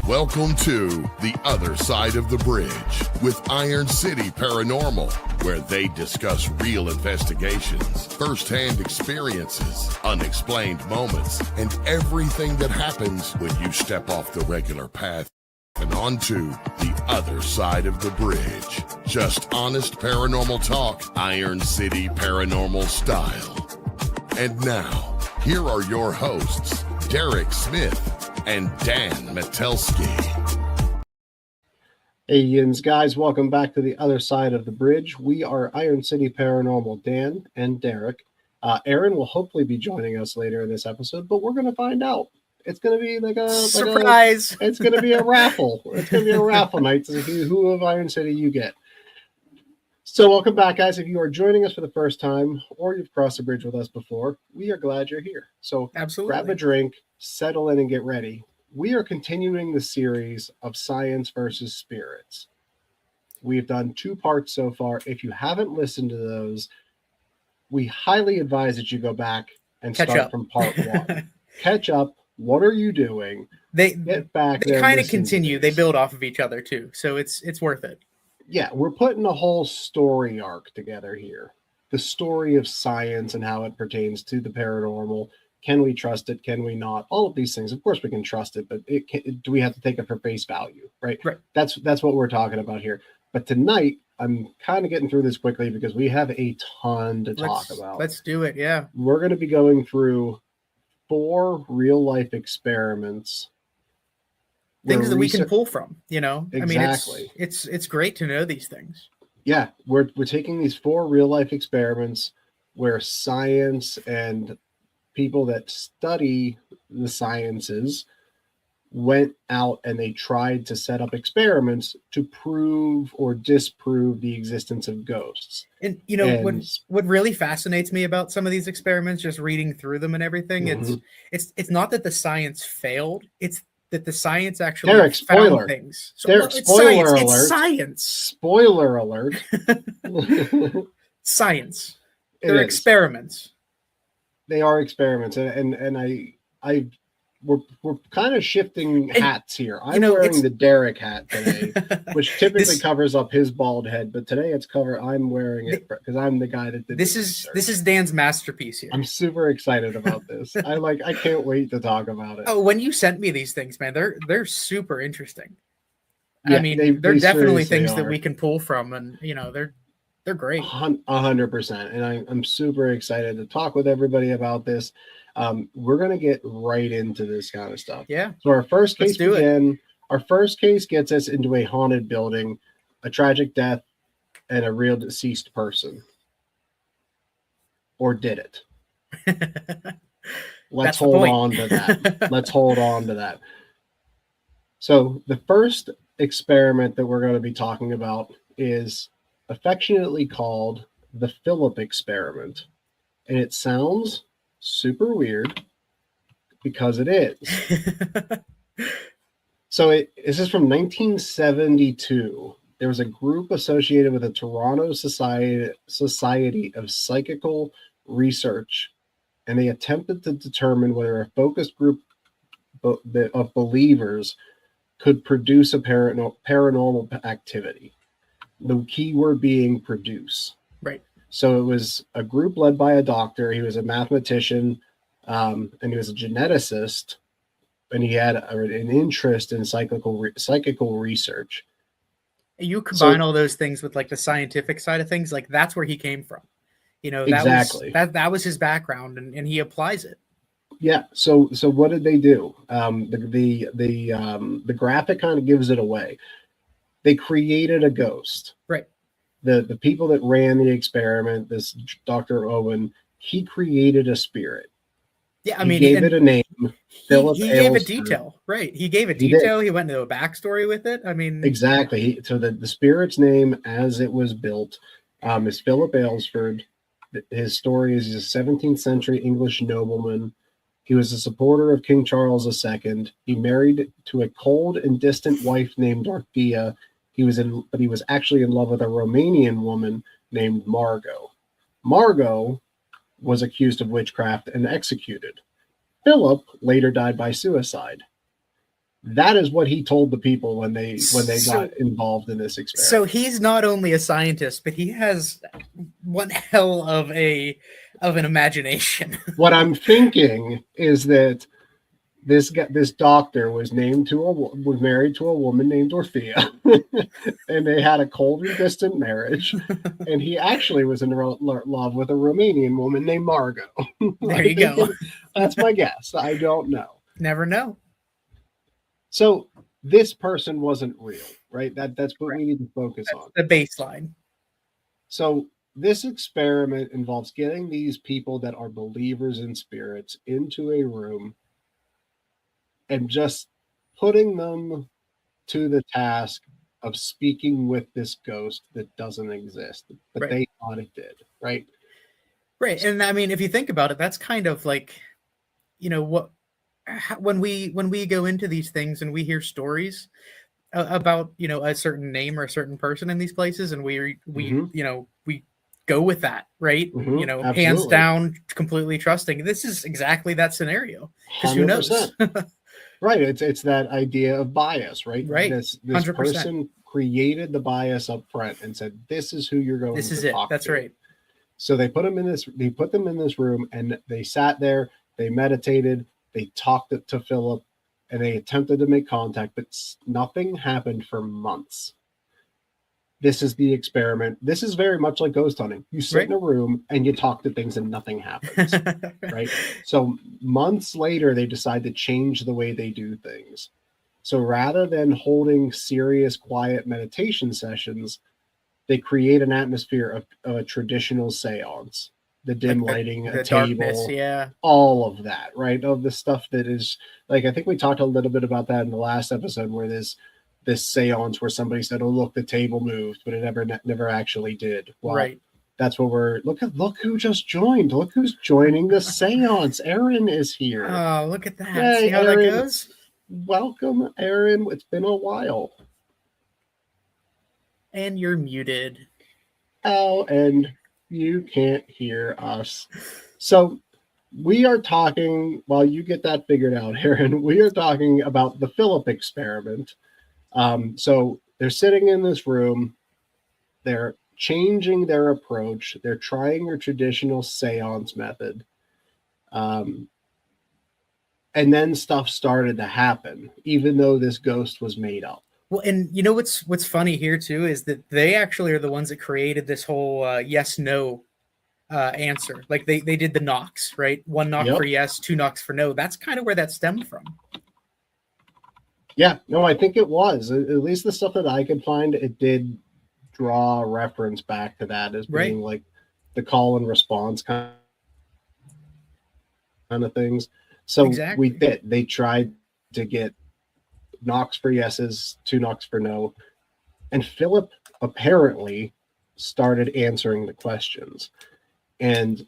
Welcome to The Other Side of the Bridge with Iron City Paranormal, where they discuss real investigations, first-hand experiences, unexplained moments, and everything that happens when you step off the regular path and onto the other side of the bridge. Just honest paranormal talk, Iron City Paranormal style. And now, here are your hosts, Derrick Smith and Dan Metelsky. Hey Yins, guys, welcome back to the other side of the bridge. We are Iron City Paranormal, Dan and Derrick. Aaron will hopefully be joining us later in this episode, but we're going to find out. It's going to be like a surprise. It's going to be a raffle. It's going to be a raffle night to see who of Iron City you get. So welcome back, guys. If you are joining us for the first time or you've crossed the bridge with us before, we are glad you're here. So absolutely, grab a drink, settle in, and get ready. We are continuing the series of science versus spirits. We've done 2 parts so far. If you haven't listened to those, we highly advise that you go back and start from part 1. Catch up. What are you doing? They get back. They kind of continue. They build off of each other too, so it's worth it. Yeah, we're putting a whole story arc together here. The story of science and how it pertains to the paranormal. Can we trust it? Can we not? All of these things. Of course, we can trust it, but do we have to take it for face value? Right. That's what we're talking about here. But tonight, I'm kind of getting through this quickly because we have a ton to talk about. Let's do it. Yeah, we're going to be going through 4 real life experiments. Things that we can pull from, Exactly. I mean, it's great to know these things. Yeah, we're taking these 4 real life experiments where science and people that study the sciences went out and they tried to set up experiments to prove or disprove the existence of ghosts. And what really fascinates me about some of these experiments, just reading through them and everything, it's not that the science failed, it's that the science actually found things. Derrick, spoiler alert. It's science. Spoiler alert. Science. They're experiments. They are experiments, and we're kind of shifting hats here. I'm wearing the Derrick hat today, which typically covers up his bald head, but today I'm wearing it because I'm the guy that did this. Is Dan's masterpiece here. I'm super excited about this. I can't wait to talk about it. Oh, when you sent me these things, man, they're super interesting. Yeah, I mean, they're definitely things that we can pull from, and they're great. 100%, and I'm super excited to talk with everybody about this. We're gonna get right into this kind of stuff. Yeah. So our first case Our first case gets us into a haunted building, a tragic death, and a real deceased person. Or did it? Let's hold on to that. Let's hold on to that. So the first experiment that we're going to be talking about is affectionately called the Philip experiment. And it sounds super weird because it is. So this is from 1972. There was a group associated with the Toronto Society of Psychical Research, and they attempted to determine whether a focused group of believers could produce a paranormal activity. The key word being produce. Right. So it was a group led by a doctor. He was a mathematician, and he was a geneticist, and he had an interest in psychical research. You combine all those things with like the scientific side of things, like that's where he came from. Exactly. That was his background, and he applies it. Yeah. So what did they do? The graphic kind of gives it away. They created a ghost. Right. The people that ran the experiment, this Dr. Owen, he created a spirit. Yeah, I mean, he gave it a name. He gave a detail, right? He gave a detail. He went into a backstory with it. I mean, exactly. So the spirit's name, as it was built, is Philip Aylesford. His story is he's a 17th century English nobleman. He was a supporter of King Charles II. He married to a cold and distant wife named Dorothea. But he was actually in love with a Romanian woman named Margot. Margot was accused of witchcraft and executed. Philip later died by suicide. That is what he told the people when they got involved in this experiment. So he's not only a scientist, but he has one hell of an imagination. What I'm thinking is that this doctor was married to a woman named Dorothea, and they had a cold and distant marriage. And he actually was in love with a Romanian woman named Margot. There you go. That's my guess. I don't know. Never know. So this person wasn't real, right? That's what we need to focus on. The baseline. So this experiment involves getting these people that are believers in spirits into a room and just putting them to the task of speaking with this ghost that doesn't exist, but they thought it did, right? Right. And I mean, if you think about it, that's kind of like, what, when we go into these things and we hear stories about, a certain name or a certain person in these places, and we go with that, right? Absolutely. Hands down, completely trusting. This is exactly that scenario. Because who knows? Right. It's that idea of bias, right? Right. This 100%. person created the bias up front and said, "This is who you're going to talk to." This is it. That's right. So they put them in this room, and they sat there, they meditated, they talked to Philip, and they attempted to make contact, but nothing happened for months. This is the experiment. This is very much like ghost hunting. You sit in a room and you talk to things and nothing happens, right? So months later, they decide to change the way they do things. So rather than holding serious, quiet meditation sessions, they create an atmosphere of a traditional séance. The dim lighting, a table, all of that, right? Of the stuff that is, like, I think we talked a little bit about that in the last episode, where there's this seance where somebody said, "Oh, look, the table moved," but it never actually did. Well, that's what look who just joined. Look who's joining the seance. Aaron is here. Oh, look at that. Hey, see how Aaron, that goes? Welcome, Aaron. It's been a while. And you're muted. Oh, and you can't hear us. So we are talking, while you get that figured out, Aaron, we are talking about the Philip experiment. So they're sitting in this room, they're changing their approach, they're trying your traditional seance method. And then stuff started to happen, even though this ghost was made up. Well, and you know what's funny here too is that they actually are the ones that created this whole yes/no answer. Like they did the knocks, right? One knock for yes, two knocks for no. That's kind of where that stemmed from. Yeah, no, I think it was. At least the stuff that I could find, it did draw a reference back to that as being like the call and response kind of things. So they tried to get knocks for yeses, two knocks for no. And Philip apparently started answering the questions. And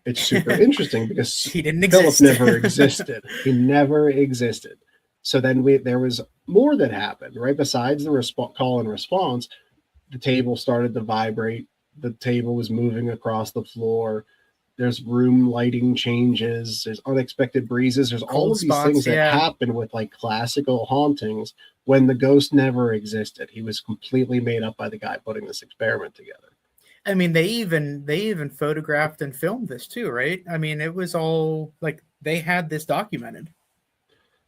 it's super interesting because Philip never existed. He never existed. So then there was more that happened, right? Besides the call and response, the table started to vibrate. The table was moving across the floor. There's room lighting changes. There's unexpected breezes. There's all of these things that happen with like classical hauntings when the ghost never existed. He was completely made up by the guy putting this experiment together. I mean, they even photographed and filmed this too, right? I mean, it was all like they had this documented.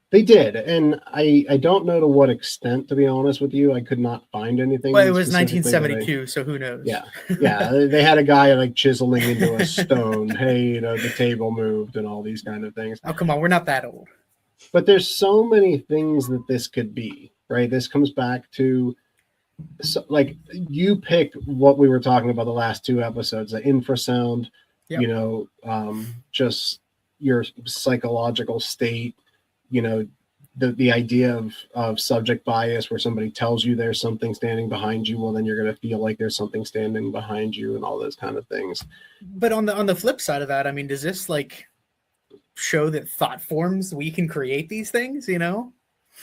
They did, and I don't know to what extent, to be honest with you. I could not find anything. Well, it was 1972, so who knows? Yeah. They had a guy like chiseling into a stone. Hey, the table moved and all these kind of things. Oh, come on, we're not that old. But there's so many things that this could be, right? This comes back to, like, you pick what we were talking about the last two episodes, the infrasound, just your psychological state. The idea of subject bias, where somebody tells you there's something standing behind you, well, then you're going to feel like there's something standing behind you and all those kind of things. But on the flip side of that, I mean, does this like show that thought forms, we can create these things,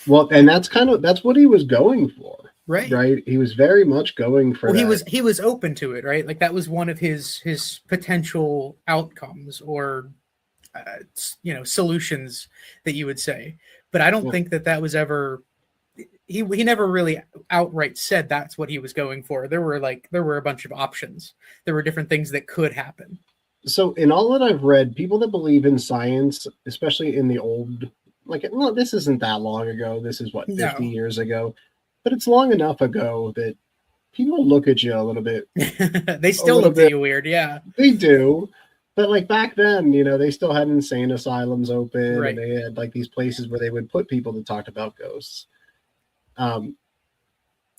Well, and that's what he was going for. Right. He was very much going for that. He was open to it, right? Like that was one of his potential outcomes or solutions that you would say. but I don't think that was ever. He never really outright said that's what he was going for. There were a bunch of options. There were different things that could happen. So in all that I've read, people that believe in science, especially in the old, this isn't that long ago. This is 50 years ago, but it's long enough ago that people look at you a little bit. They still look at you weird. Yeah, they do. But back then, they still had insane asylums open, right. And they had these places where they would put people that talked about ghosts. So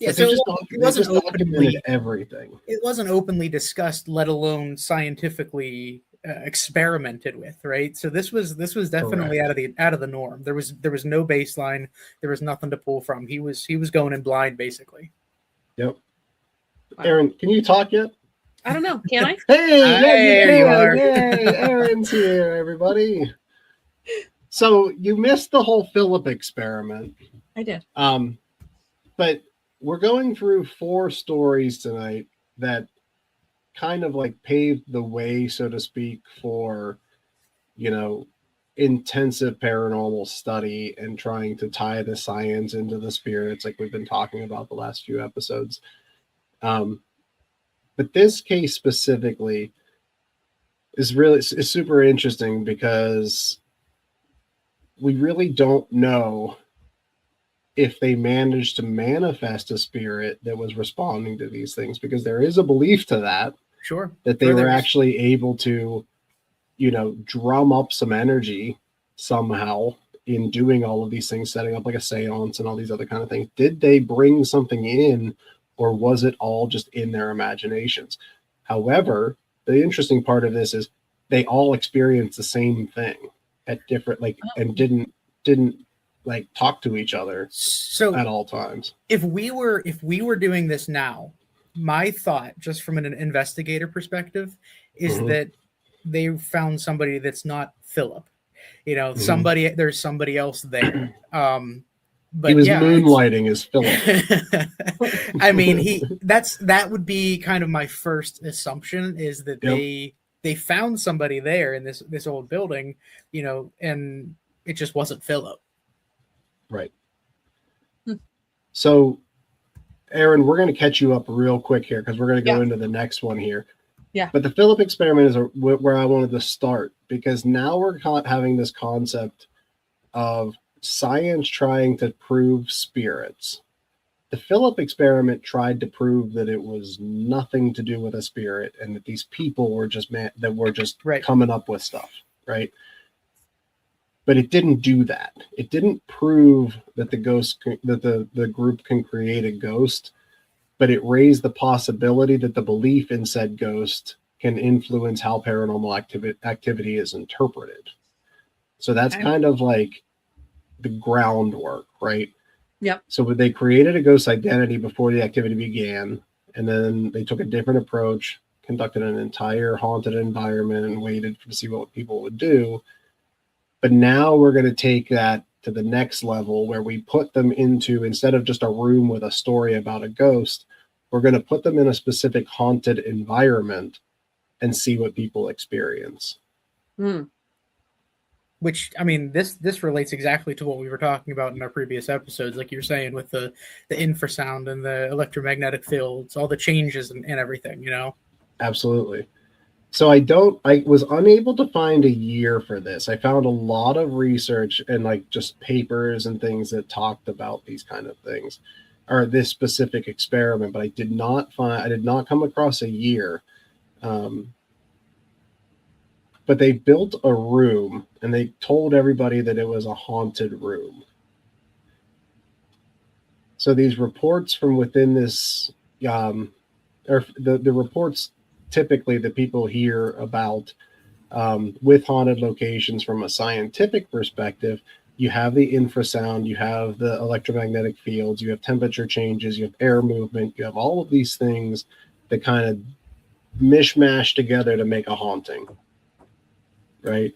it wasn't documented everything. It wasn't openly discussed, let alone scientifically experimented with, right? So this was definitely out of the norm. There was no baseline. There was nothing to pull from. He was going in blind, basically. Yep. Wow. Aaron, can you talk yet? I don't know. Can I? There you are. Yay, Aaron's here, everybody. So you missed the whole Philip experiment. I did. But we're going through 4 stories tonight that kind of paved the way, so to speak, for, intensive paranormal study and trying to tie the science into the spirits like we've been talking about the last few episodes. But this case specifically is super interesting because we really don't know if they managed to manifest a spirit that was responding to these things, because there is a belief to that. Sure. That they were actually able to, drum up some energy somehow in doing all of these things, setting up a séance and all these other kind of things. Did they bring something in, or was it all just in their imaginations? However, the interesting part of this is they all experienced the same thing at different, and didn't talk to each other at all times. If we were doing this now, my thought, just from an investigator perspective, is that they found somebody that's not Philip. There's somebody else there. But he was moonlighting as Philip. I mean, that would be kind of my first assumption, is that they found somebody there in this old building, and it just wasn't Philip. Right. So, Aaron, we're going to catch you up real quick here because we're going to go into the next one here. Yeah. But the Philip experiment is where I wanted to start, because now we're having this concept of science trying to prove spirits. The Philip experiment tried to prove that it was nothing to do with a spirit and that these people were just coming up with stuff, right? But it didn't do that. It didn't prove that the group can create a ghost, but it raised the possibility that the belief in said ghost can influence how paranormal activity is interpreted. So that's kind of the groundwork, right? Yep. So they created a ghost identity before the activity began, and then they took a different approach, conducted an entire haunted environment, and waited to see what people would do. But now we're going to take that to the next level, where we put them into, instead of just a room with a story about a ghost, we're going to put them in a specific haunted environment and see what people experience. Which, I mean, this relates exactly to what we were talking about in our previous episodes, like you're saying, with the infrasound and the electromagnetic fields, all the changes and everything, Absolutely. So I was unable to find a year for this. I found a lot of research and just papers and things that talked about these kind of things, or this specific experiment, but I did not come across a year. But they built a room and they told everybody that it was a haunted room. So these reports from within this, or the reports typically that people hear about with haunted locations from a scientific perspective, you have the infrasound, you have the electromagnetic fields, you have temperature changes, you have air movement, you have all of these things that kind of mishmash together to make a haunting. Right.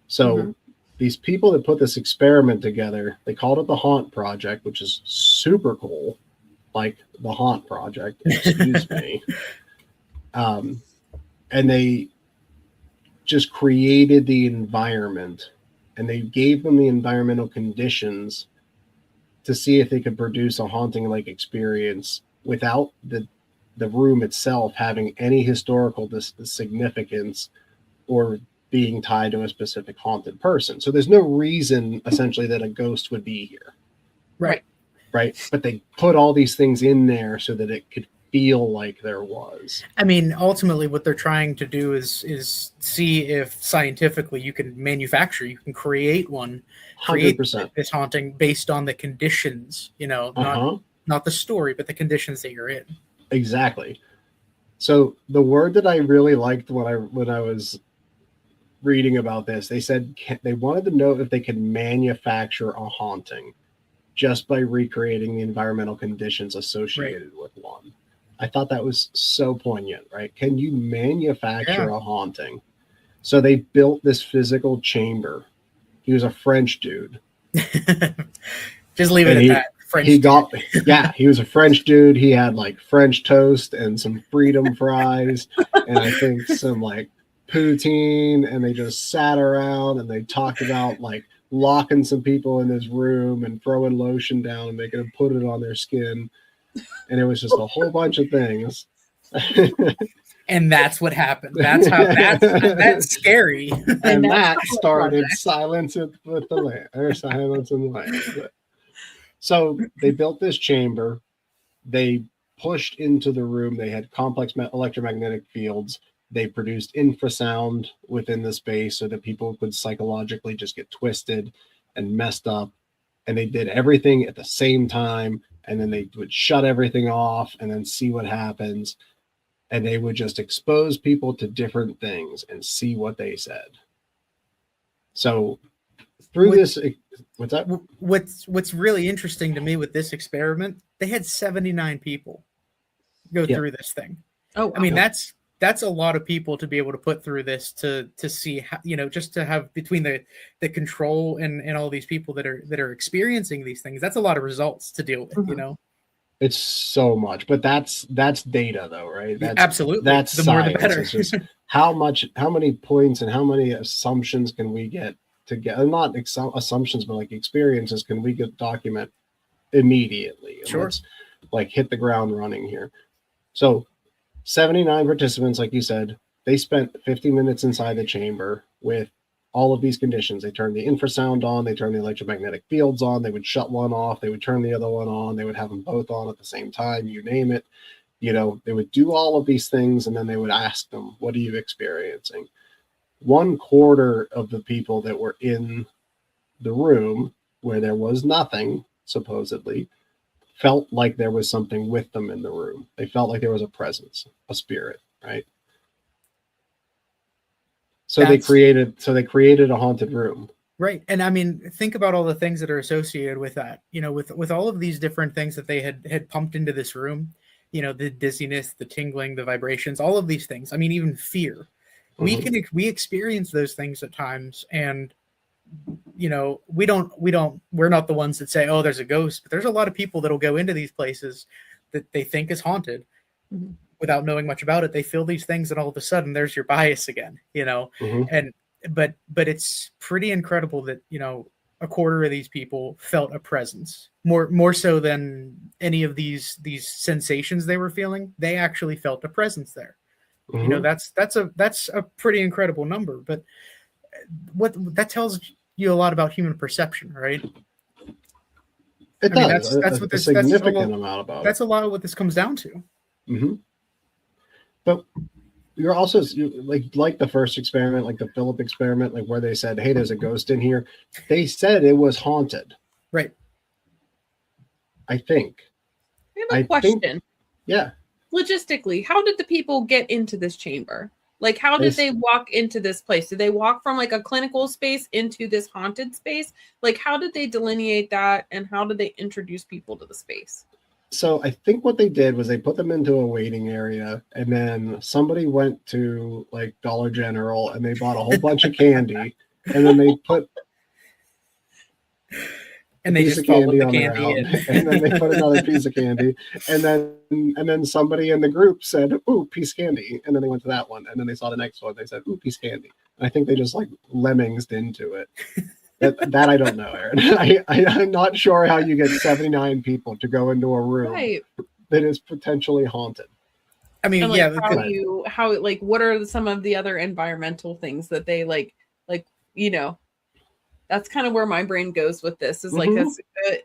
So these people that put this experiment together, they called it the Haunt Project, which is super cool. Like the Haunt Project, excuse me. And they just created the environment and they gave them the environmental conditions to see if they could produce a haunting-like experience without the room itself having any historical significance or being tied to a specific haunted person. So there's no reason, essentially, that a ghost would be here. Right. Right. But they put all these things in there so that it could feel like there was. I mean, ultimately, what they're trying to do is see if scientifically you can create one, create 100%. this haunting based on the conditions, not the story, but the conditions that you're in. Exactly. So the word that I really liked when I was reading about this, they said they wanted to know if they could manufacture a haunting just by recreating the environmental conditions associated with one. I thought that was so poignant, right? Can you manufacture a haunting? So they built this physical chamber. He was a French dude. Just leave it at that. He was a French dude. He had like French toast and some freedom fries and I think some like poutine, and they just sat around and they talked about like locking some people in his room and throwing lotion down and making them put it on their skin. And it was just a whole bunch of things. And that's what happened. That's how that's scary. And that started Silence in the Lambs. So they built this chamber. They pushed into the room. They had complex electromagnetic fields. They produced infrasound within the space so that people could psychologically just get twisted and messed up. And they did everything at the same time. And then they would shut everything off and then see what happens. And they would just expose people to different things and see what they said. So what's that? What's really interesting to me with this experiment, they had 79 people go through this thing. Oh, wow. I mean, that's a lot of people to be able to put through this to see how, just to have between the control and all these people that are experiencing these things. That's a lot of results to deal with, It's so much, but that's data though, right? Absolutely. That's the science. more the better. It's just how many points and how many assumptions can we get together? Not assumptions, but like experiences can we document immediately? Sure. Let's like hit the ground running here. So 79 participants, like you said, they spent 50 minutes inside the chamber with all of these conditions. They turned the infrasound on, they turned the electromagnetic fields on, they would shut one off, they would turn the other one on, they would have them both on at the same time, you name it. They would do all of these things, and then they would ask them, what are you experiencing? 1/4 of the people that were in the room where there was nothing, supposedly, felt like there was something with them in the room. They felt like there was a presence, a spirit, right? So they created a haunted room. Right. And I mean, think about all the things that are associated with that, with all of these different things that they had pumped into this room, the dizziness, the tingling, the vibrations, all of these things. I mean, even fear. Mm-hmm. We experience those things at times, and we're not the ones that say, oh, there's a ghost, but there's a lot of people that'll go into these places that they think is haunted. Mm-hmm. Without knowing much about it. They feel these things, and all of a sudden there's your bias again, mm-hmm. And but it's pretty incredible that 1/4 of these people felt a presence, more so than any of these sensations they were feeling. They actually felt a presence there. Mm-hmm. That's a pretty incredible number, but what that tells you a lot about human perception, right? It does. That's what this significant amount about. That's a lot of what this comes down to. Mm-hmm. But you're also like the first experiment, like the Philip experiment, like where they said, hey, there's a ghost in here. They said it was haunted. Right. I think. I have a question. Yeah. Logistically, how did the people get into this chamber? Like, how did they walk into this place? Did they walk from like a clinical space into this haunted space? Like, how did they delineate that? And how did they introduce people to the space? So I think what they did was they put them into a waiting area, and then somebody went to like Dollar General and they bought a whole bunch of candy, and then they put and they just followed the candy in. And then they put another piece of candy, and then somebody in the group said, "Ooh, piece of candy," and then they went to that one, and then they saw the next one. They said, "Ooh, piece of candy." And I think they just like lemmings into it. That I don't know, Aaron. I'm not sure how you get 79 people to go into a room that is potentially haunted. I mean, and like, what are some of the other environmental things that they like, that's kind of where my brain goes with this is like,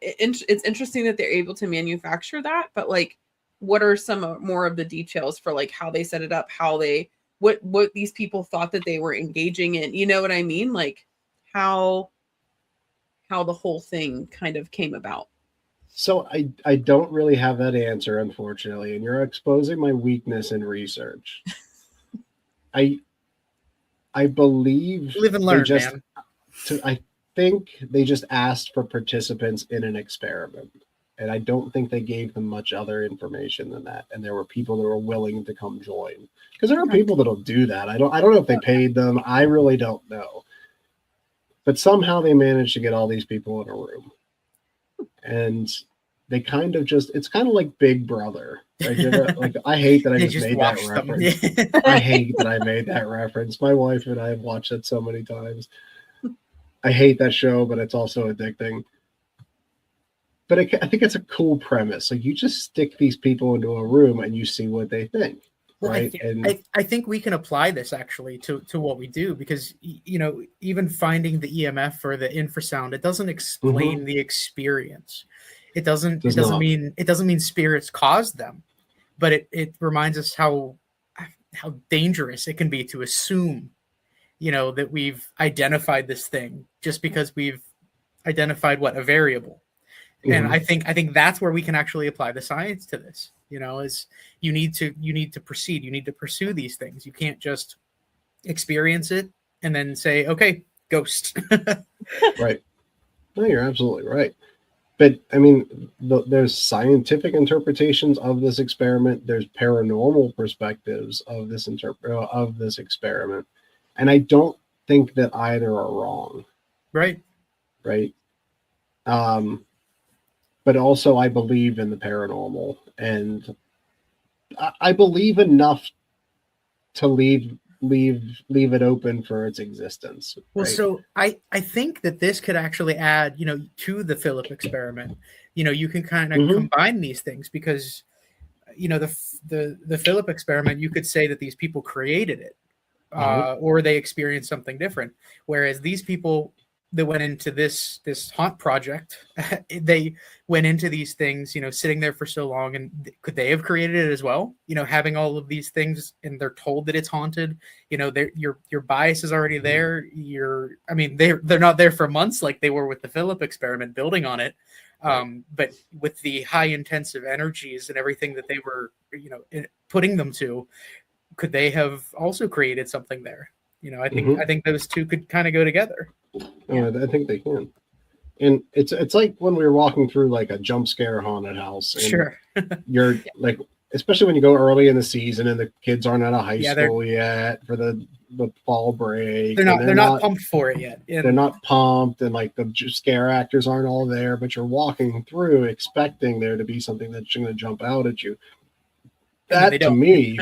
it's interesting that they're able to manufacture that, but like, what are some more of the details for like how they set it up, how they, what these people thought that they were engaging in, you know what I mean? Like how the whole thing kind of came about. So I don't really have that answer, unfortunately, and you're exposing my weakness in research. I believe live and learn, man. I think they just asked for participants in an experiment, and I don't think they gave them much other information than that. And there were people that were willing to come join, because there are people that'll do that. I don't know if they paid them. I really don't know. But somehow they managed to get all these people in a room. And they kind of it's kind of like Big Brother. Like, I hate that I just made that reference. I hate that I made that reference. My wife and I have watched it so many times. I hate that show, but it's also addicting. But I think it's a cool premise. Like, you just stick these people into a room and you see what they think. Well, right. I think we can apply this actually to what we do, because, even finding the EMF or the infrasound, it doesn't explain the experience. It doesn't mean spirits caused them, but it reminds us how dangerous it can be to assume, that we've identified this thing just because we've identified a variable. And I think that's where we can actually apply the science to this. Is you need to proceed. You need to pursue these things. You can't just experience it and then say, okay, ghost. Right. No, you're absolutely right. But I mean, there's scientific interpretations of this experiment. There's paranormal perspectives of this experiment, and I don't think that either are wrong. Right. Right. But also, I believe in the paranormal, and I believe enough to leave it open for its existence. Well, right? So I think that this could actually add, to the Philip experiment. You can kind of combine these things, because, the Philip experiment, you could say that these people created it, or they experienced something different. Whereas these people that went into this haunt project, they went into these things, sitting there for so long, and could they have created it as well? Having all of these things, and they're told that it's haunted. Your bias is already there. They're not there for months like they were with the Philip experiment, building on it. But with the high intensive energies and everything that they were, putting them to, could they have also created something there? I think those two could kind of go together. I think they can. And it's like when we were walking through like a jump scare haunted house. And sure. You're like, especially when you go early in the season and the kids aren't out of high school yet for the fall break. They're not pumped for it yet. They're not pumped, and like the scare actors aren't all there, but you're walking through expecting there to be something that's going to jump out at you. That to me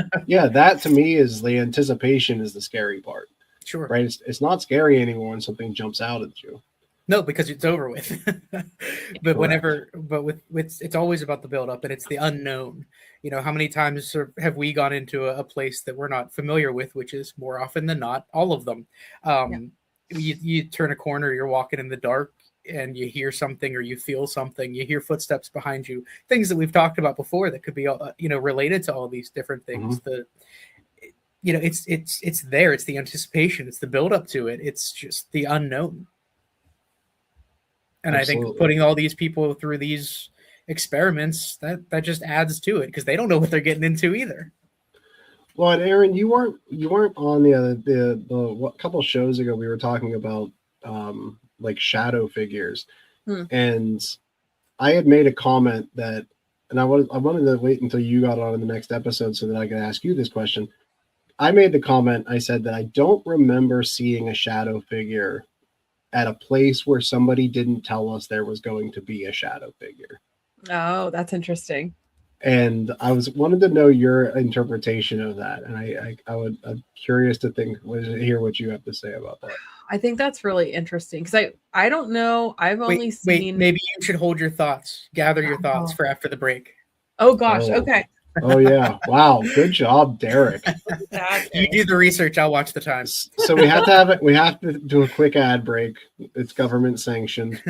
is the anticipation is the scary part. Sure. Right. It's not scary anymore when something jumps out at you. No, because it's over with. But it's always about the build up, and it's the unknown. How many times have we gone into a place that we're not familiar with, which is more often than not all of them. You turn a corner, you're walking in the dark, and you hear something or you feel something. You hear footsteps behind you. Things that we've talked about before that could be related to all these different things. It's there. It's the anticipation. It's the build up to it. It's just the unknown. And absolutely. I think putting all these people through these experiments, that just adds to it, because they don't know what they're getting into either. Well, and Aaron, you weren't on the couple shows ago. We were talking about like shadow figures, and I had made a comment that, and I wanted to wait until you got on in the next episode so that I could ask you this question. I made the comment, I said that I don't remember seeing a shadow figure at a place where somebody didn't tell us there was going to be a shadow figure. Oh, that's interesting. And I wanted to know your interpretation of that. And I'm curious to hear what you have to say about that. I think that's really interesting because I don't know. I've only seen. Maybe you should hold your thoughts, gather your thoughts for after the break. Oh gosh. Okay. Oh yeah. Wow. Good job, Derrick. You do the research. I'll watch the time. So we have to have it. We have to do a quick ad break. It's government sanctioned.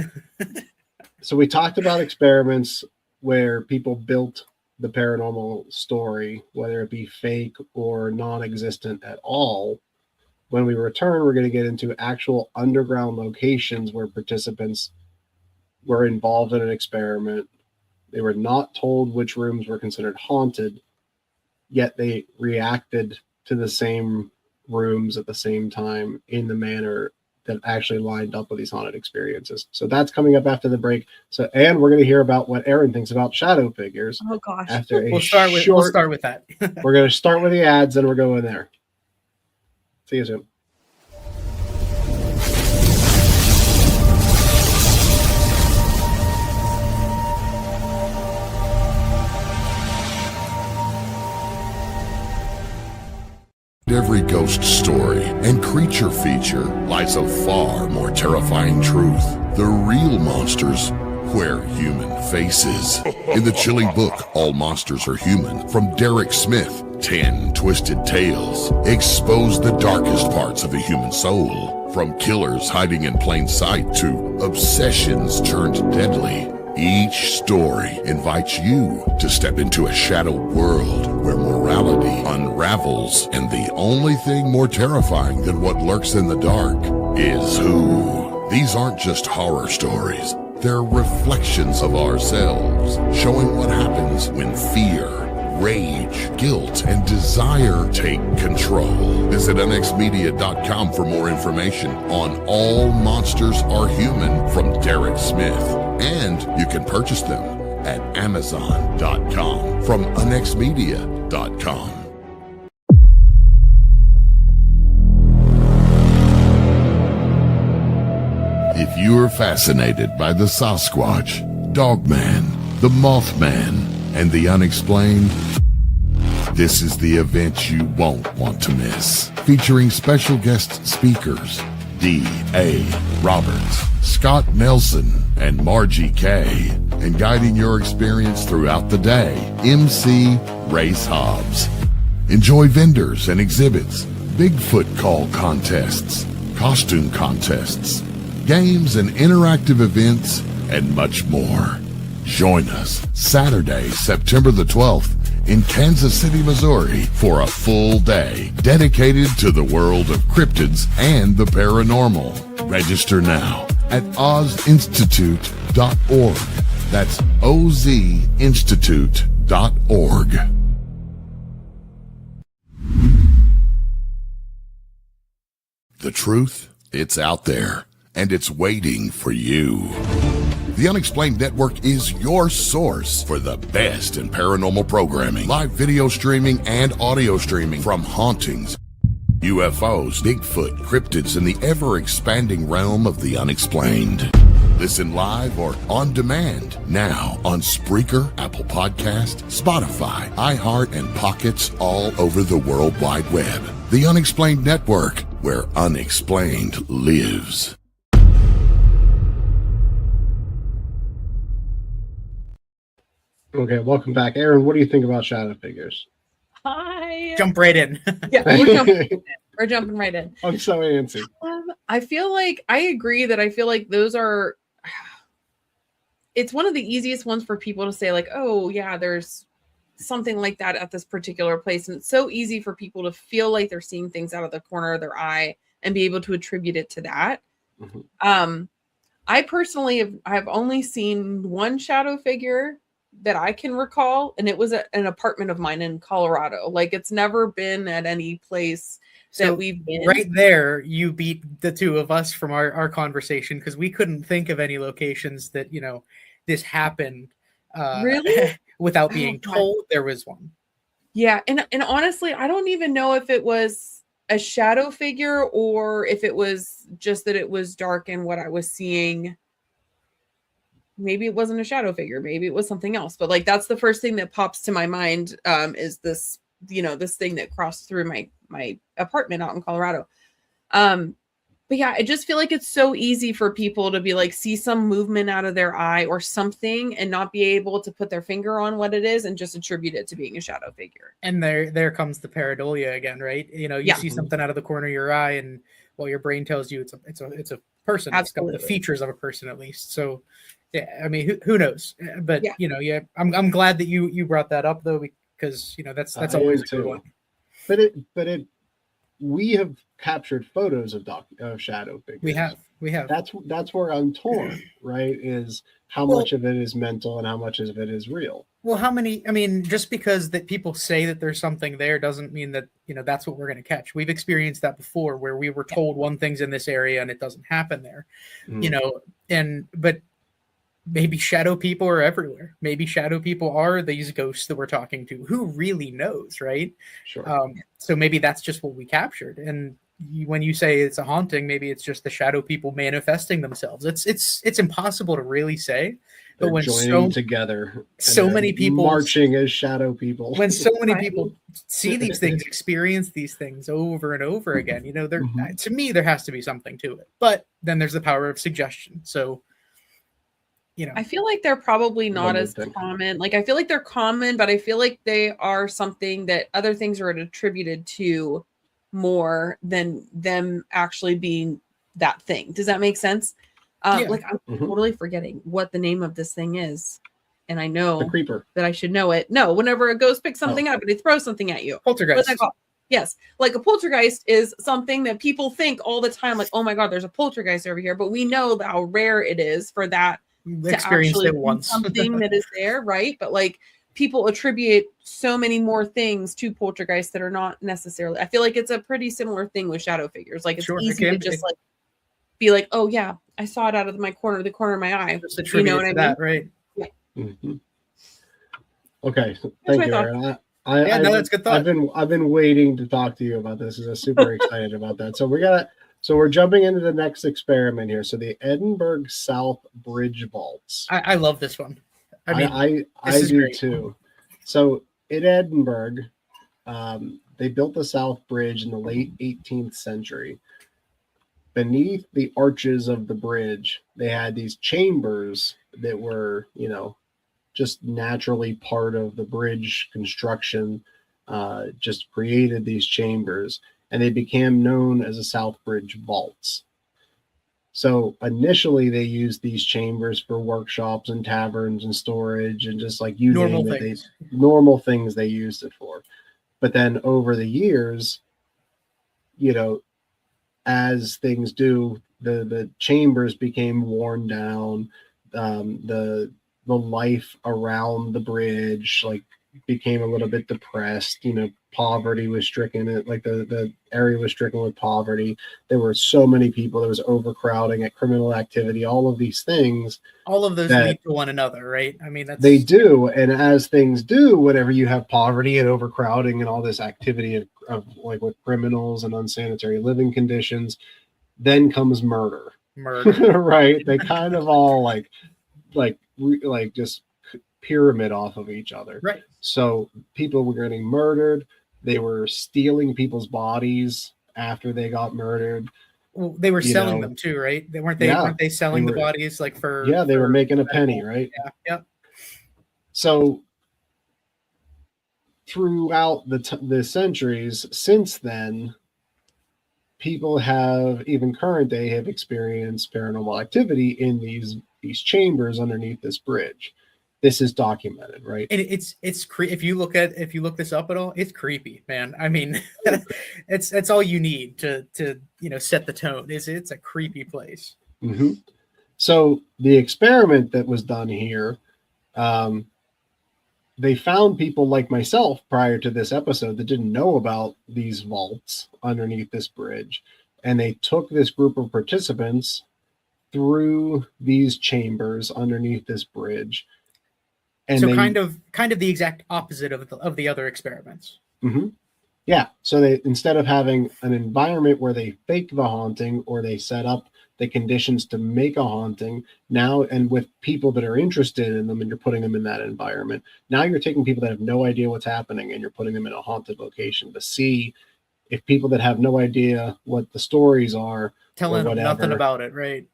So we talked about experiments where people built the paranormal story, whether it be fake or non-existent at all. When we return, we're going to get into actual underground locations where participants were involved in an experiment. They were not told which rooms were considered haunted, yet they reacted to the same rooms at the same time in the manner that actually lined up with these haunted experiences. So that's coming up after the break. So, and we're going to hear about what Aaron thinks about shadow figures. Oh gosh. After we'll start with that. We're going to start with the ads and we're going there. See you soon. Every ghost story and creature feature lies a far more terrifying truth. The real monsters wear human faces. In the chilling book, All Monsters Are Human, from Derrick Smith, 10 Twisted Tales expose the darkest parts of a human soul. From killers hiding in plain sight to obsessions turned deadly. Each story invites you to step into a shadow world where morality unravels, and the only thing more terrifying than what lurks in the dark is who. These aren't just horror stories. They're reflections of ourselves, showing what happens when fear, rage, guilt, and desire take control. Visit unxmedia.com for more information on All Monsters Are Human from Derrick Smith. And you can purchase them at Amazon.com from unxmedia.com. If you are fascinated by the Sasquatch, Dogman, the Mothman, and the unexplained, this is the event you won't want to miss. Featuring special guest speakers D.A. Roberts, Scott Nelson, and Margie Kay, and guiding your experience throughout the day, MC Race Hobbs. Enjoy vendors and exhibits, Bigfoot call contests, costume contests, games and interactive events, and much more. Join us Saturday, September the 12th in Kansas City, Missouri for a full day dedicated to the world of cryptids and the paranormal. Register now at ozinstitute.org. That's ozinstitute.org. The truth, it's out there, and it's waiting for you. The Unexplained Network is your source for the best in paranormal programming, live video streaming, and audio streaming from hauntings, UFOs, Bigfoot, cryptids, and the ever-expanding realm of the unexplained. Listen live or on demand now on Spreaker, Apple Podcast, Spotify, iHeart, and Pockets all over the World Wide Web. The Unexplained Network, where unexplained lives. Okay, welcome back. Aaron, what do you think about shadow figures? Hi. Jump right in. Yeah, we're jumping right in. I'm so antsy. I feel like I agree that I feel like those are, it's one of the easiest ones for people to say like, oh yeah, there's something like that at this particular place. And it's so easy for people to feel like they're seeing things out of the corner of their eye and be able to attribute it to that. Mm-hmm. I personally have only seen one shadow figure that I can recall, and it was an apartment of mine in Colorado. Like, it's never been at any place that we've been. Right there, you beat the two of us from our conversation, because we couldn't think of any locations that, you know, this happened really without being told there was one. Yeah, and honestly, I don't even know if it was a shadow figure or if it was just that it was dark and what I was seeing. Maybe it wasn't a shadow figure. Maybe it was something else. But like, that's the first thing that pops to my mind is this, you know, this thing that crossed through my apartment out in Colorado. But yeah, I just feel like it's so easy for people to be like, see some movement out of their eye or something and not be able to put their finger on what it is and just attribute it to being a shadow figure. And there comes the pareidolia again, right? You know, you see something out of the corner of your eye, and well, your brain tells you it's a person. Absolutely. It's got the features of a person at least. So yeah, I mean, who knows? But you know, I'm glad that you brought that up though, because you know that's always a good one. But we have captured photos of shadow figures. We have. That's where I'm torn, right? Is how much of it is mental and how much of it is real. Well, how many? I mean, just because that people say that there's something there doesn't mean that that's what we're going to catch. We've experienced that before, where we were told one thing's in this area and it doesn't happen there. But maybe shadow people are everywhere. Maybe shadow people are these ghosts that we're talking to. Who really knows, right? Sure. So maybe that's just what we captured. And when you say it's a haunting, maybe it's just the shadow people manifesting themselves. It's impossible to really say. But when joining together, so many people marching as shadow people. When so many people see these things, experience these things over and over again, to me there has to be something to it. But then there's the power of suggestion. So. I feel like they're probably not as common. Like, I feel like they're common, but I feel like they are something that other things are attributed to more than them actually being that thing. Does that make sense? Like, I'm totally forgetting what the name of this thing is. And I know the creeper that I should know it. No, whenever a ghost picks something up and it throws something at you. Poltergeist. What's that called? Yes. Like a poltergeist is something that people think all the time, like, oh my God, there's a poltergeist over here. But we know how rare it is for that experienced it once. Something that is there, right? But like people attribute so many more things to poltergeists that are not necessarily. I feel like it's a pretty similar thing with shadow figures. Like it's easy to just like be like, oh yeah, I saw it out of the corner of my eye. You know what I mean? Right? Yeah. Mm-hmm. Okay, thank you, Aaron. No, that's good thought. I've been waiting to talk to you about this. I'm super excited about that. So we're jumping into the next experiment here. So the Edinburgh South Bridge Vaults. I love this one. I do great. Too. So in Edinburgh, they built the South Bridge in the late 18th century. Beneath the arches of the bridge, they had these chambers that were, just naturally part of the bridge construction, just created these chambers. And they became known as the South Bridge Vaults. So initially they used these chambers for workshops and taverns and storage and just like normal things they used it for. But then over the years, as things do, the chambers became worn down. The life around the bridge became a little bit depressed. Poverty was stricken. The area was stricken with poverty. There were so many people. There was overcrowding at criminal activity. All of these things. All of those lead to one another, right? I mean, they do. And as things do, whenever you have poverty and overcrowding and all this activity of with criminals and unsanitary living conditions, then comes murder. Right? They kind of all just pyramid off of each other. Right. So people were getting murdered. They were stealing people's bodies after they got murdered. Well, they were selling them too, right? Weren't they selling the bodies for? Yeah, they were making a penny, right? Yeah. So throughout the centuries since then, people even current day have experienced paranormal activity in these chambers underneath this bridge. This is documented, right? And it's if you look this up at all, it's creepy, man. I mean, it's all you need to set the tone. It's a creepy place. Mm-hmm. So the experiment that was done here, they found people like myself prior to this episode that didn't know about these vaults underneath this bridge, and they took this group of participants through these chambers underneath this bridge. And so kind of the exact opposite of the other experiments. Mm-hmm. Yeah. So they, instead of having an environment where they fake the haunting or they set up the conditions to make a haunting now, and with people that are interested in them and you're putting them in that environment, now you're taking people that have no idea what's happening and you're putting them in a haunted location to see if people that have no idea what the stories are, telling them nothing about it, right?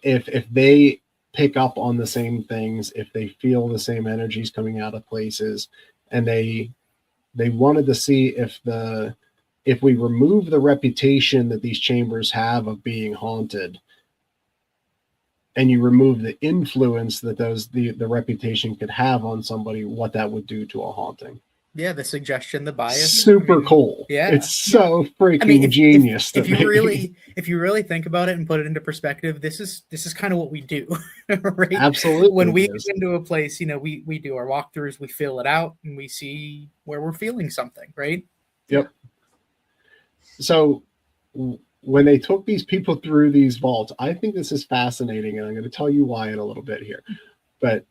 If they pick up on the same things, if they feel the same energies coming out of places, and they wanted to see if we remove the reputation that these chambers have of being haunted, and you remove the influence that the reputation could have on somebody, what that would do to a haunting. Yeah, the suggestion, the bias. Super cool. Yeah. It's so freaking genius. If you really think about it and put it into perspective, this is kind of what we do. Right? Absolutely. When we go into a place, we do our walkthroughs, we fill it out, and we see where we're feeling something, right? Yep. So when they took these people through these vaults, I think this is fascinating, and I'm going to tell you why in a little bit here. But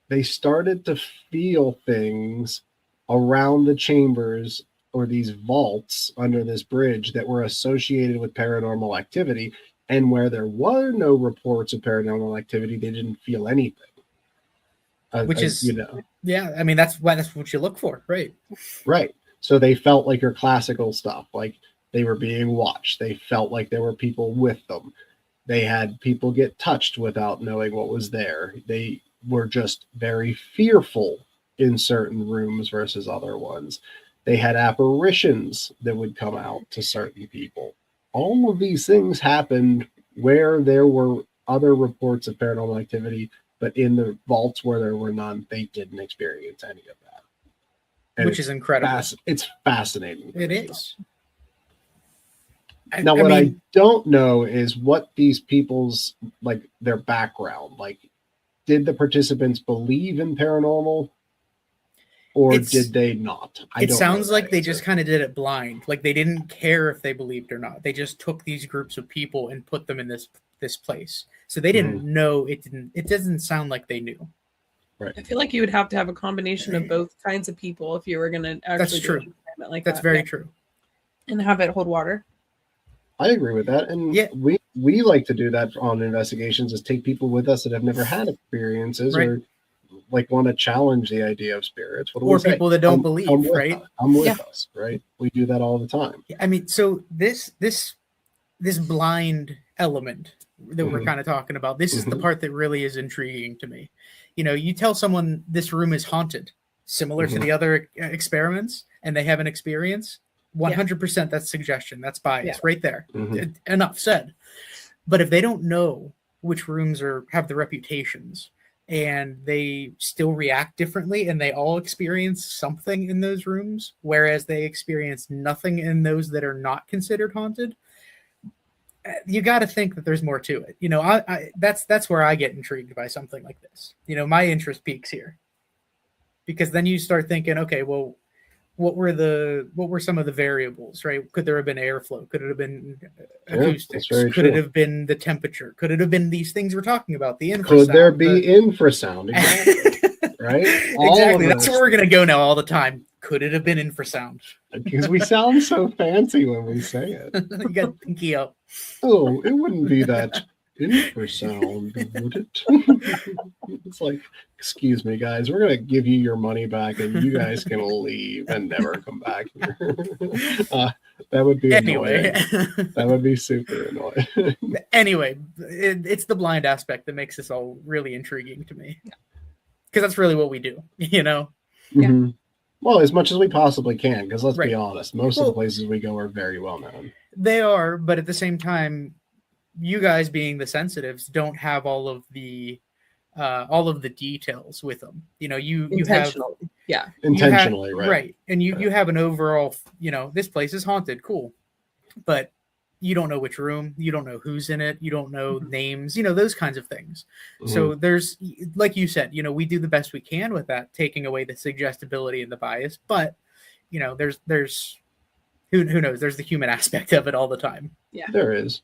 they started to feel things around the chambers or these vaults under this bridge that were associated with paranormal activity, and where there were no reports of paranormal activity, they didn't feel anything. Which is, yeah, I mean, that's what you look for, right? Right. So they felt like your classical stuff, like they were being watched. They felt like there were people with them. They had people get touched without knowing what was there. They were just very fearful in certain rooms versus other ones. They had apparitions that would come out to certain people. All of these things happened where there were other reports of paranormal activity, but in the vaults where there were none, they didn't experience any of that. And which is incredible. It's fascinating. It is. Now, what I don't know is what these people's, like, their background. Like, did the participants believe in paranormal? Or did they not? It sounds like they just kind of did it blind. Like they didn't care if they believed or not. They just took these groups of people and put them in this place. So they didn't know. It doesn't sound like they knew. Right. I feel like you would have to have a combination of both kinds of people if you were going to actually. That's true. Like that's very true. And have it hold water. I agree with that. And we like to do that on investigations, is take people with us that have never had experiences or like want to challenge the idea of spirits. Or people that don't believe, right? Come with us, right? We do that all the time. I mean, so this blind element that we're kind of talking about, this is the part that really is intriguing to me. You tell someone this room is haunted, similar to the other experiments, and they have an experience, 100% that's suggestion, that's bias right there. Enough said. But if they don't know which rooms have the reputations, and they still react differently, and they all experience something in those rooms, whereas they experience nothing in those that are not considered haunted, you got to think that there's more to it. That's where I get intrigued by something like this. My interest peaks here, because then you start thinking, okay, well, what were some of the variables, right? Could there have been airflow? Could it have been acoustics? Could it have been the temperature? Could it have been these things we're talking about? The infrasound. Could there be infrasound? Exactly. Right? Exactly. That's where we're going to go now all the time. Could it have been infrasound? Because we sound so fancy when we say it. You got pinky up. Oh, it wouldn't be that infrasound, would it? It's like, excuse me, guys, we're going to give you your money back and you guys can leave and never come back here. That would be annoying. That would be super annoying. Anyway, it's the blind aspect that makes this all really intriguing to me. Because that's really what we do, Mm-hmm. Well, as much as we possibly can, because let's be honest, most of the places we go are very well known. They are, but at the same time, you guys being the sensitives don't have all of the details with them. You have intentionally, right, and you have an overall, this place is haunted, cool, but you don't know which room, you don't know who's in it, you don't know names, those kinds of things. So there's, like you said, we do the best we can with that, taking away the suggestibility and the bias, but there's who knows, there's the human aspect of it all the time. There is.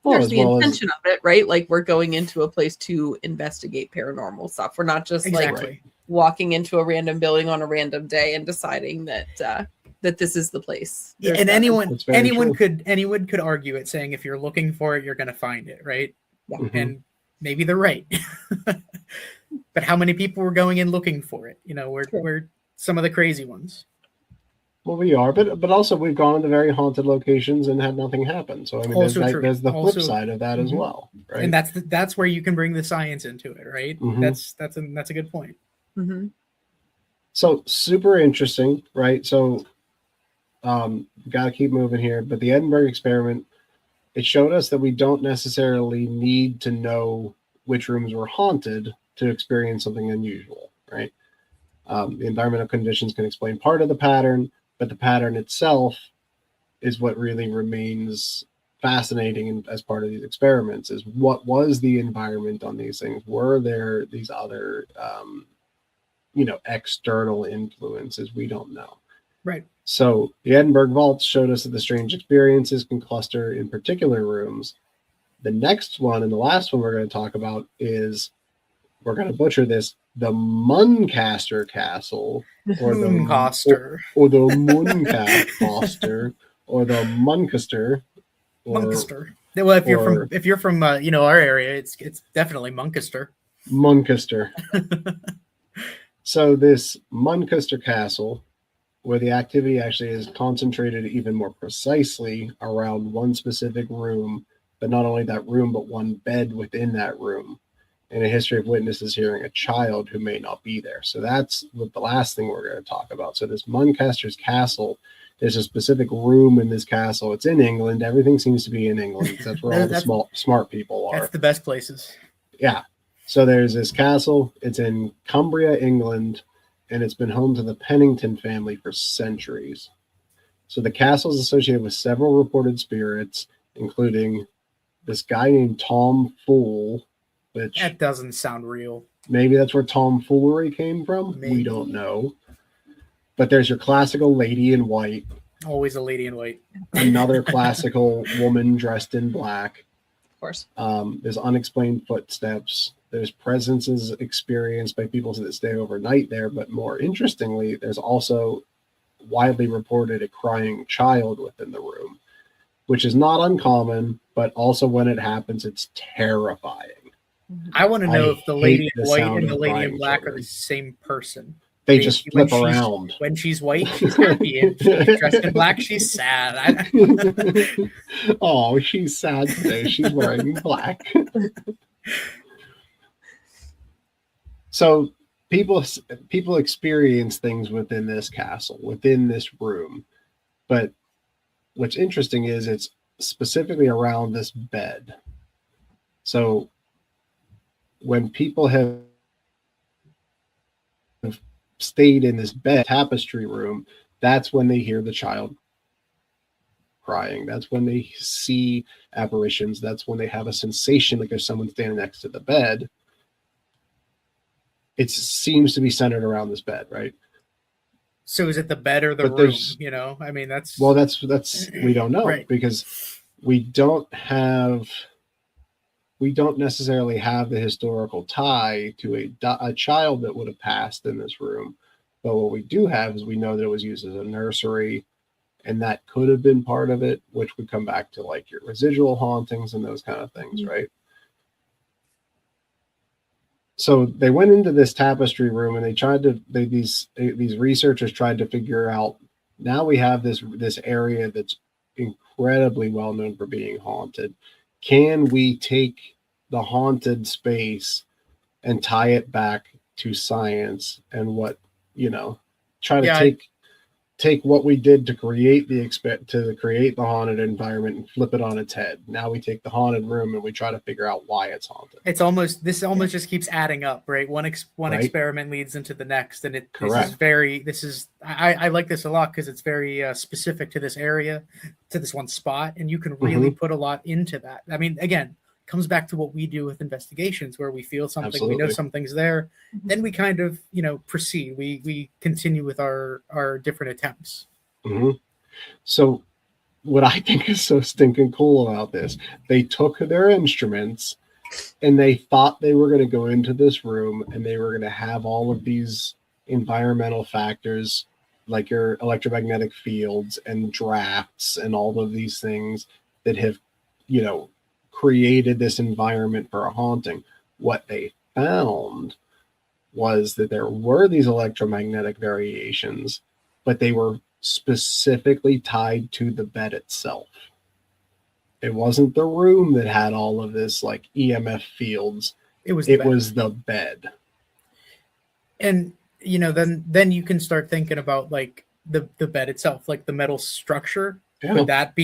There's the intention of it, right? Like we're going into a place to investigate paranormal stuff. We're not just like walking into a random building on a random day and deciding that this is the place. And anyone could argue it, saying if you're looking for it, you're going to find it, right? And maybe they're right. But how many people were going in looking for it? We're some of the crazy ones. Well, we are, but also we've gone to very haunted locations and had nothing happen. So I mean, there's the flip side of that as well, right? And that's where you can bring the science into it, right? That's a good point. So super interesting, right? So got to keep moving here. But the Edinburgh experiment, it showed us that we don't necessarily need to know which rooms were haunted to experience something unusual, right? The environmental conditions can explain part of the pattern, but the pattern itself is what really remains fascinating as part of these experiments. Is what was the environment on these things? Were there these other, external influences? We don't know. Right. So the Edinburgh vaults showed us that the strange experiences can cluster in particular rooms. The next one and the last one we're going to talk about is, we're going to butcher this, the Muncaster Castle, or the Muncaster, or the Muncaster, or the Muncaster. Muncaster. Well, if you're from our area, it's definitely Muncaster. Muncaster. So this Muncaster Castle, where the activity actually is concentrated even more precisely around one specific room, but not only that room, but one bed within that room, and a history of witnesses hearing a child who may not be there. So that's the last thing we're going to talk about. So this Muncaster's Castle, there's a specific room in this castle. It's in England. Everything seems to be in England. That's where all the smart people are. That's the best places. Yeah. So there's this castle. It's in Cumbria, England, and it's been home to the Pennington family for centuries. So the castle is associated with several reported spirits, including this guy named Tom Fool, which... That doesn't sound real. Maybe that's where tomfoolery came from. Maybe. We don't know. But there's your classical lady in white. Always a lady in white. Another classical woman dressed in black. Of course. There's unexplained footsteps. There's presences experienced by people that stay overnight there. But more interestingly, there's also widely reported a crying child within the room, which is not uncommon, but also when it happens, it's terrifying. I want to know if the lady in white and the lady in black are the same person. They just flip around. When she's white, she's happy. And she's dressed in black, she's sad. Oh, she's sad today. She's wearing black. So people experience things within this castle, within this room. But what's interesting is it's specifically around this bed. So when people have stayed in this bed tapestry room, that's when they hear the child crying. That's when they see apparitions. That's when they have a sensation like there's someone standing next to the bed. It seems to be centered around this bed, right? So is it the bed or the room? I mean, that's we don't know, right? Because we don't necessarily have the historical tie to a child that would have passed in this room. But what we do have is we know that it was used as a nursery, and that could have been part of it, which would come back to like your residual hauntings and those kind of things, right? So they went into this tapestry room and these researchers tried to figure out, now we have this area that's incredibly well known for being haunted. Can we take the haunted space and tie it back to science and try to take what we did to create the haunted environment and flip it on its head. Now we take the haunted room and we try to figure out why it's haunted. This almost just keeps adding up, right? One experiment leads into the next, and I like this a lot because it's very specific to this area, to this one spot, and you can really put a lot into that. I mean, again, comes back to what we do with investigations, where we feel something, Absolutely. We know something's there, then we kind of, proceed. We continue with our different attempts. So what I think is so stinking cool about this, they took their instruments and they thought they were going to go into this room and they were going to have all of these environmental factors like your electromagnetic fields and drafts and all of these things that have, created this environment for a haunting. What they found was that there were these electromagnetic variations, but they were specifically tied to the bed itself. It wasn't the room that had all of this like EMF fields. It was the bed. And you know, then you can start thinking about like the bed itself, like the metal structure. Yeah. Could that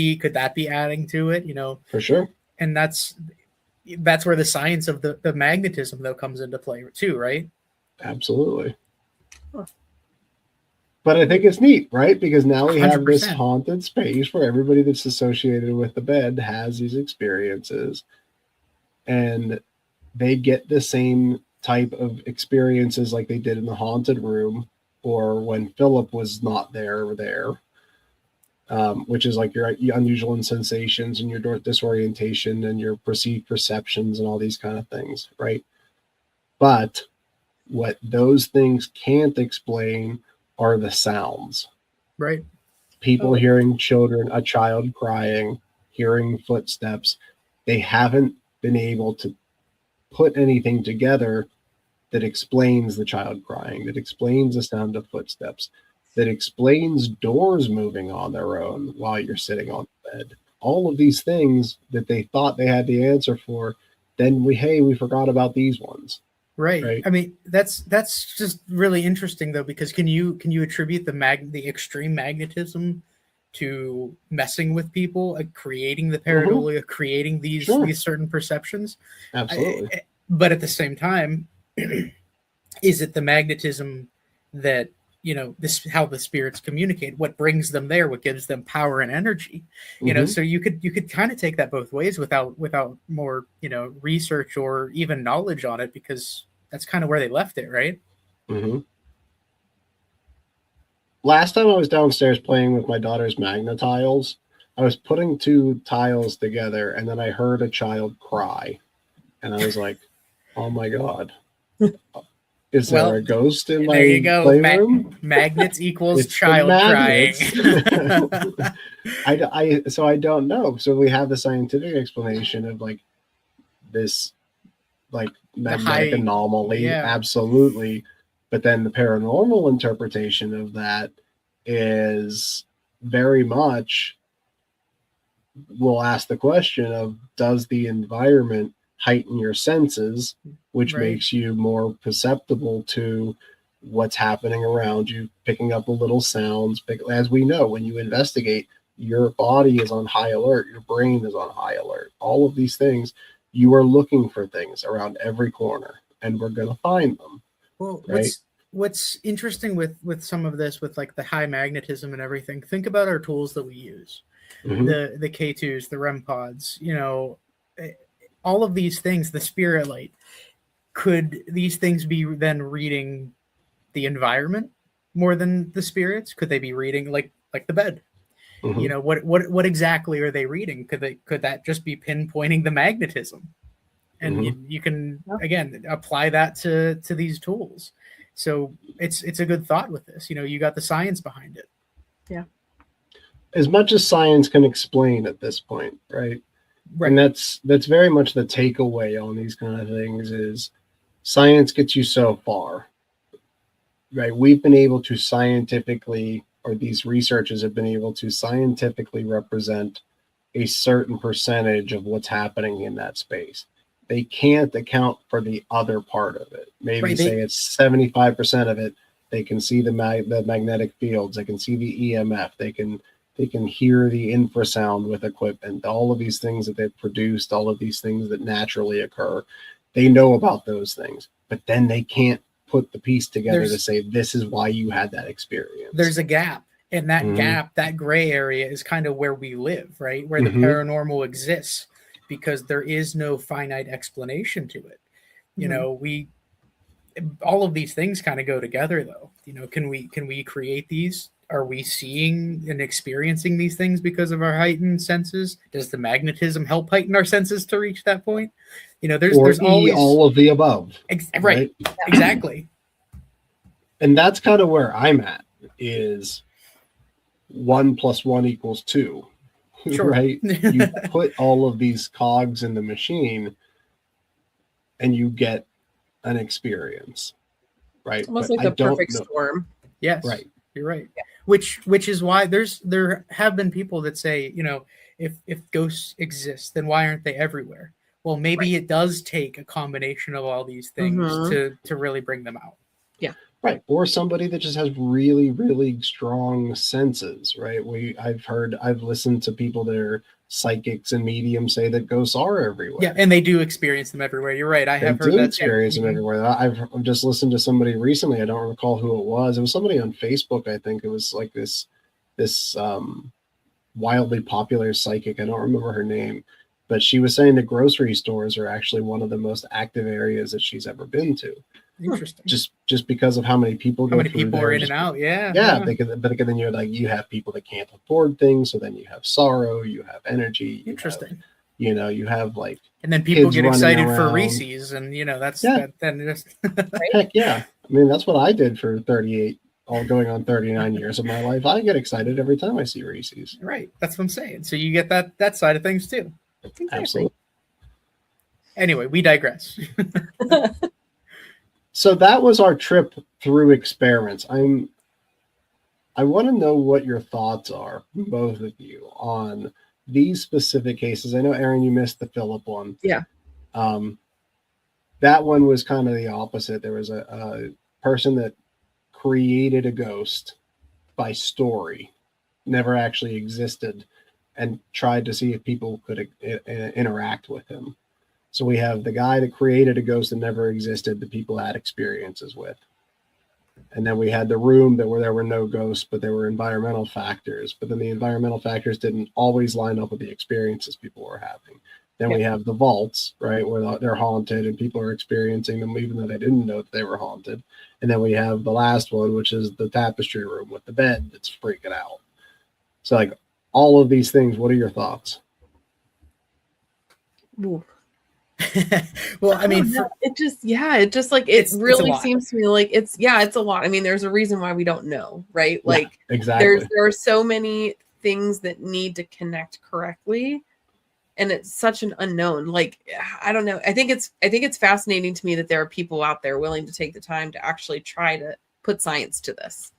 be adding to it? You know, for sure. And that's where the science of the magnetism though comes into play too, right? Absolutely. Huh. But I think it's neat, right? Because now we 100%. Have this haunted space where everybody that's associated with the bed has these experiences, and they get the same type of experiences like they did in the haunted room, or when Philip was not there, which is like your unusual sensations and your disorientation and your perceived perceptions and all these kind of things, right? But what those things can't explain are the sounds. Right. People hearing a child crying, hearing footsteps. They haven't been able to put anything together that explains the child crying, that explains the sound of footsteps, that explains doors moving on their own while you're sitting on the bed. All of these things that they thought they had the answer for, then we forgot about these ones. Right. I mean, that's just really interesting though, because can you attribute the extreme magnetism to messing with people, creating the pareidolia, creating these certain perceptions? Absolutely. But at the same time, is it the magnetism that, you know, this how the spirits communicate, what brings them there, what gives them power and energy, you know? So you could kind of take that both ways without more, you know, research or even knowledge on it, because that's kind of where they left it, right? Last time I was downstairs playing with my daughter's magna tiles, I was putting two tiles together, and then I heard a child cry, and I was like, oh my god, is there a ghost in my playroom? Magnets equals child crying. I don't know. So we have the scientific explanation of like this like magnetic anomaly, absolutely. But then the paranormal interpretation of that is very much, we'll ask the question of, does the environment heighten your senses, which makes you more perceptible to what's happening around you, picking up the little sounds. As we know, when you investigate, your body is on high alert, your brain is on high alert. All of these things, you are looking for things around every corner, and we're going to find them. Well, what's interesting with some of this, with like the high magnetism and everything, think about our tools that we use, the K2s, the REM pods, you know, all of these things, the spirit light. Could these things be then reading the environment more than the spirits? Could they be reading like the bed? You know, what exactly are they reading? Could that just be pinpointing the magnetism? And you can again apply that to these tools. So it's a good thought with this. You know, you got the science behind it. Yeah. As much as science can explain at this point, right? And that's very much the takeaway on these kind of things is science gets you so far, right? We've been able to scientifically, or these researchers have been able to scientifically represent a certain percentage of what's happening in that space. They can't account for the other part of it. Maybe say it's 75% of it. They can see the magnetic fields. They can see the EMF. They can hear the infrasound with equipment, all of these things that they've produced, all of these things that naturally occur. They know about those things, but then they can't put the piece together to say, this is why you had that experience. There's a gap, and that gap, that gray area is kind of where we live, right? Where the paranormal exists, because there is no finite explanation to it. You know, all of these things kind of go together though. You know, can we create these? Are we seeing and experiencing these things because of our heightened senses? Does the magnetism help heighten our senses to reach that point? You know, there's always all of the above. Right. Exactly. And that's kind of where I'm at, is 1 + 1 = 2. Sure. Right? You put all of these cogs in the machine and you get an experience. Right. It's almost like a perfect storm. Yes. Right. You're right. Which is why there have been people that say, if ghosts exist, then why aren't they everywhere? Well, maybe it does take a combination of all these things to really bring them out. Yeah. Right. Or somebody that just has really, really strong senses, right? I've listened to people that are psychics and mediums say that ghosts are everywhere. Yeah, and they do experience them everywhere. You're right. I have heard that experience them everywhere. I've just listened to somebody recently. I don't recall who it was. It was somebody on Facebook, I think. It was like this wildly popular psychic. I don't remember her name, but she was saying the grocery stores are actually one of the most active areas that she's ever been to. Interesting. Just because of how many people are in and out. Yeah. But then you have people that can't afford things, so then you have sorrow, you have energy. Interesting. You have like, and then people get excited for Reese's, and that's that. Then just heck yeah. I mean, that's what I did for 38, all going on 39 years of my life. I get excited every time I see Reese's. Right. That's what I'm saying. So you get that side of things too. Exactly. Absolutely. Anyway, we digress. So that was our trip through experiments. I want to know what your thoughts are, both of you, on these specific cases. I know, Aaron, you missed the Philip one. Yeah. That one was kind of the opposite. There was a person that created a ghost by story, never actually existed, and tried to see if people could interact with him. So we have the guy that created a ghost that never existed that people had experiences with. And then we had the room where there were no ghosts, but there were environmental factors. But then the environmental factors didn't always line up with the experiences people were having. Then we have the vaults, right, where they're haunted and people are experiencing them even though they didn't know that they were haunted. And then we have the last one, which is the tapestry room with the bed that's freaking out. So like all of these things, what are your thoughts? Ooh. Well, I mean, it really seems to me like it's a lot. I mean, there's a reason why we don't know, right? Like, exactly. There are so many things that need to connect correctly, and it's such an unknown. Like, I don't know. I think it's fascinating to me that there are people out there willing to take the time to actually try to put science to this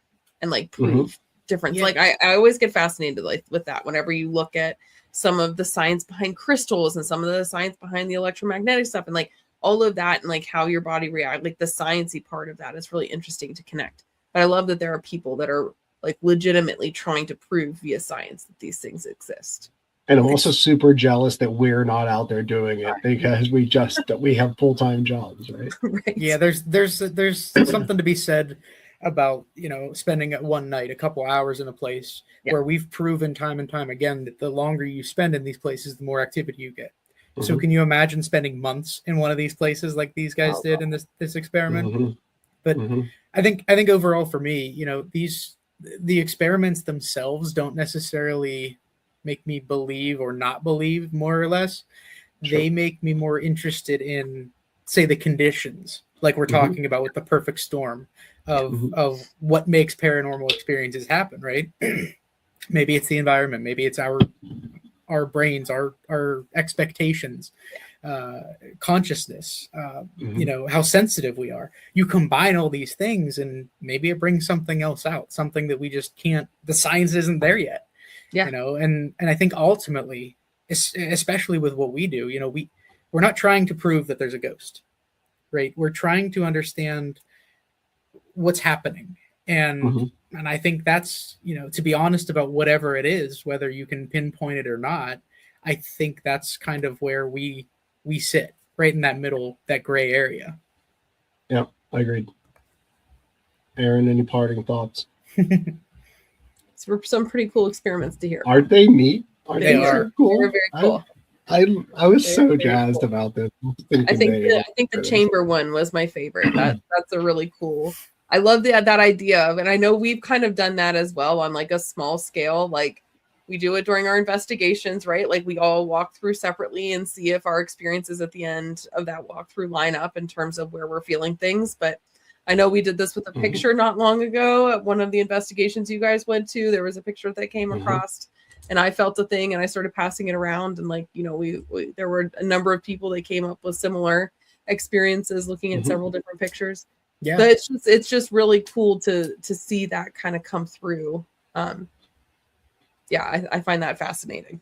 and like prove difference. Yeah. Like, I always get fascinated with that whenever you look at some of the science behind crystals and some of the science behind the electromagnetic stuff and like all of that and like how your body reacts, like the sciencey part of that is really interesting to connect. But I love that there are people that are like legitimately trying to prove via science that these things exist. And I'm also super jealous that we're not out there doing it because we have full-time jobs, right? Right. Yeah, there's something to be said about spending one night, a couple hours in a place where we've proven time and time again that the longer you spend in these places, the more activity you get. Mm-hmm. So can you imagine spending months in one of these places like these guys did in this experiment? Mm-hmm. But I think overall for me, the experiments themselves don't necessarily make me believe or not believe, more or less. Sure. They make me more interested in, say, the conditions, like we're talking about with the perfect storm of what makes paranormal experiences happen, right? Maybe it's the environment, maybe it's our brains, our expectations, consciousness, how sensitive we are. You combine all these things and maybe it brings something else out, something that we just can't, the science isn't there yet. Yeah. And I think ultimately, especially with what we do, we're not trying to prove that there's a ghost, right? We're trying to understand what's happening. And I think that's, to be honest about whatever it is, whether you can pinpoint it or not, I think that's kind of where we sit, right in that middle, that gray area. Yeah, I agreed. Aaron, any parting thoughts? Some pretty cool experiments to hear. Aren't they neat? They are cool. They're very cool. I was so jazzed cool about this. I think the chamber one was my favorite. That's a really cool. I love that idea of, and I know we've kind of done that as well on like a small scale. Like we do it during our investigations, right? Like we all walk through separately and see if our experiences at the end of that walkthrough line up in terms of where we're feeling things. But I know we did this with a picture not long ago at one of the investigations you guys went to. There was a picture that came across and I felt a thing and I started passing it around. And like, we there were a number of people that came up with similar experiences looking at several different pictures. Yeah. But it's just really cool to see that kind of come through Yeah, I find that fascinating.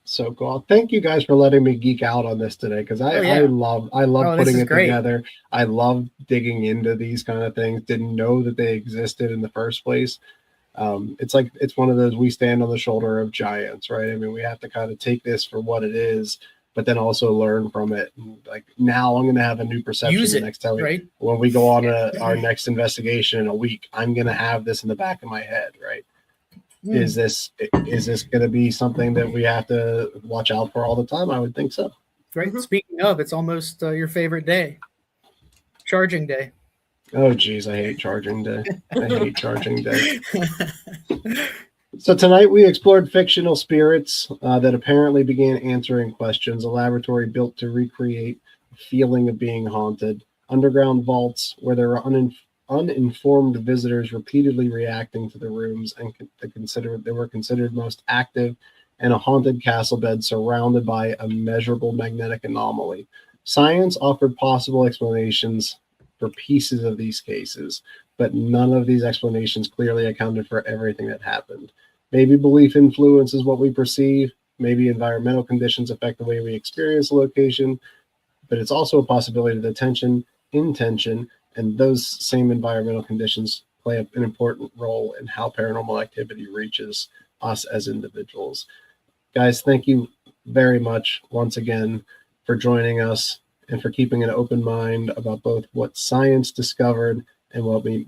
So cool. Thank you guys for letting me geek out on this today, because I love putting it together. I love digging into these kind of things. Didn't know that they existed in the first place. It's one of those, we stand on the shoulder of giants, right? I mean, we have to kind of take this for what it is, but then also learn from it. And like, now I'm going to have a new perception the next time when we go on our next investigation in a week. I'm going to have this in the back of my head, right? Is this going to be something that we have to watch out for all the time? I would think so. Right. Mm-hmm. Speaking of, it's almost your favorite day, charging day. Oh, geez, I hate charging day. I hate charging day. So tonight we explored fictional spirits that apparently began answering questions, a laboratory built to recreate a feeling of being haunted, underground vaults where there are uninformed visitors repeatedly reacting to the rooms and they were considered most active, and a haunted castle bed surrounded by a measurable magnetic anomaly. Science offered possible explanations for pieces of these cases, but none of these explanations clearly accounted for everything that happened. Maybe belief influences what we perceive, maybe environmental conditions affect the way we experience a location, but it's also a possibility that intention, and those same environmental conditions play an important role in how paranormal activity reaches us as individuals. Guys, thank you very much once again for joining us and for keeping an open mind about both what science discovered and what we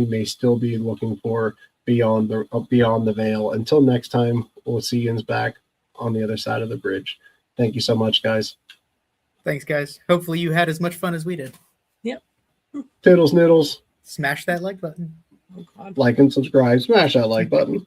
may still be looking for beyond the veil. Until next time, we'll see you back on the other side of the bridge. Thank you so much, guys. Thanks, guys. Hopefully you had as much fun as we did. Yep. Toodles noodles. Smash that like button. Like and subscribe. Smash that like button.